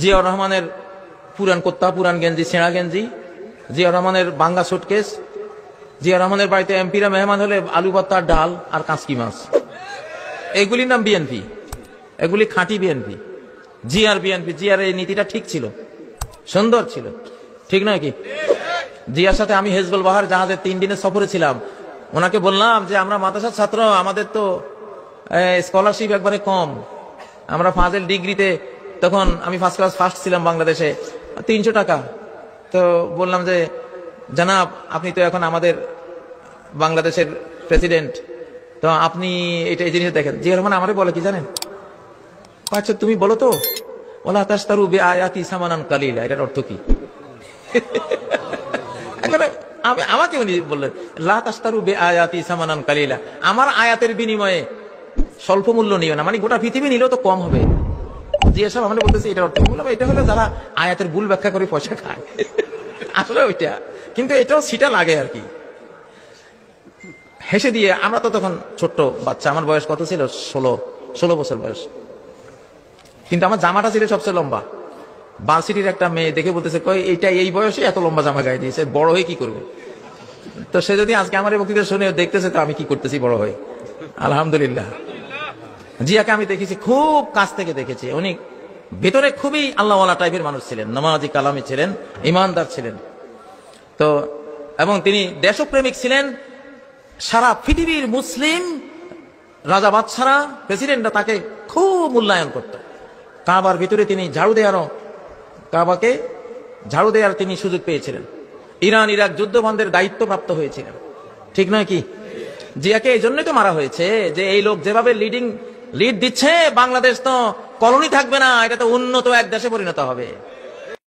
জিয়াউর রহমানের পুরান কোত্তা, পুরান গেঞ্জি, ছেঁড়া গেঞ্জি, জিয়াউর রহমানের বাঙ্গা সুটকেস, জিয়াউর রহমানের বাড়িতে এমপিরা মেহমান হলে আলু ভর্তা, ডাল আর কাঁচকি মাছ, এগুলির নাম বিএনপি। এগুলি খাঁটি বিএনপি, জিয়ার বিএনপি। জিয়ার এই নীতিটা ঠিক ছিল, সুন্দর ছিল, ঠিক নয় কি? জিয়ার সাথে আমি হেজবুল বাহার জাহাজের 3 দিনের সফরে ছিলাম। ওনাকে বললাম যে আমরা মাদ্রাসার ছাত্র, আমাদের তো স্কলারশিপ একবারে কম, আমরা ফাজেল ডিগ্রিতে, তখন আমি ফার্স্ট ক্লাস ফার্স্ট ছিলাম বাংলাদেশে, 300 টাকা। তো বললাম যে জানাব, আপনি তো এখন আমাদের বাংলাদেশের প্রেসিডেন্ট, তো আপনি এটা এই জিনিস দেখেন। জিয়া রহমান আমারে বলে কি জানেন? আচ্ছা তুমি বলো তো, ওলা তাশতারু বিআয়াতি সামানান কালিলা, এটার অর্থ কি? আমাকে উনি বললেন লা তাশতারু বিআয়াতি সামানান কালিলা, আমার আয়াতের বিনিময়ে স্বল্প মূল্য নিও না, মানে গোটা পৃথিবী নিলেও তো কম হবে। জিয়া সাহেব আমাদের বলতেছে এটার অর্থ। বললাম এটা হলো যারা আয়াতের ভুল ব্যাখ্যা করে পয়সা খায়, আসলে ওইটা, কিন্তু এটাও সিটা লাগে আর কি। হেসে দিয়ে, আমরা তো তখন ছোট্ট বাচ্চা, আমার বয়স কত ছিল? 16 বছর বয়স, কিন্তু আমার জামাটা ছিল সবচেয়ে লম্বা। ভার্সিটির একটা মেয়ে দেখে বলতেছে, কই এইটা এই বয়সে এত লম্বা জামা গায়ে দিয়েছে, বড় হয়ে কি করবে? তো সে যদি আজকে আমার এই বক্তৃতা শুনে দেখতেছে, তো আমি কি করতেছি বড় হয়ে। আলহামদুলিল্লাহ, জিয়াকে আমি দেখেছি, খুব কাছ থেকে দেখেছি। উনি ভেতরে খুবই আল্লাহওয়ালা টাইপের মানুষ ছিলেন, নামাজি কালামি ছিলেন, ইমানদার ছিলেন। তো এবং তিনি দেশপ্রেমিক ছিলেন। সারা পৃথিবীর মুসলিম রাজা বাদশারা, প্রেসিডেন্টরা তাকে খুব মূল্যায়ন করত। কাবার ভিতরে তিনি কাবাকে ঝাড়ু দেওয়ার তিনি সুযোগ পেয়েছিলেন। ইরান ইরাক যুদ্ধ বন্ধের দায়িত্ব প্রাপ্ত হয়েছিলেন, ঠিক নয় কি? জিয়াকে এই জন্যই তো মারা হয়েছে যে এই লোক যেভাবে লিড দিচ্ছে, বাংলাদেশ তো কলোনি থাকবে না, এটা তো উন্নত এক দেশে পরিণত হবে।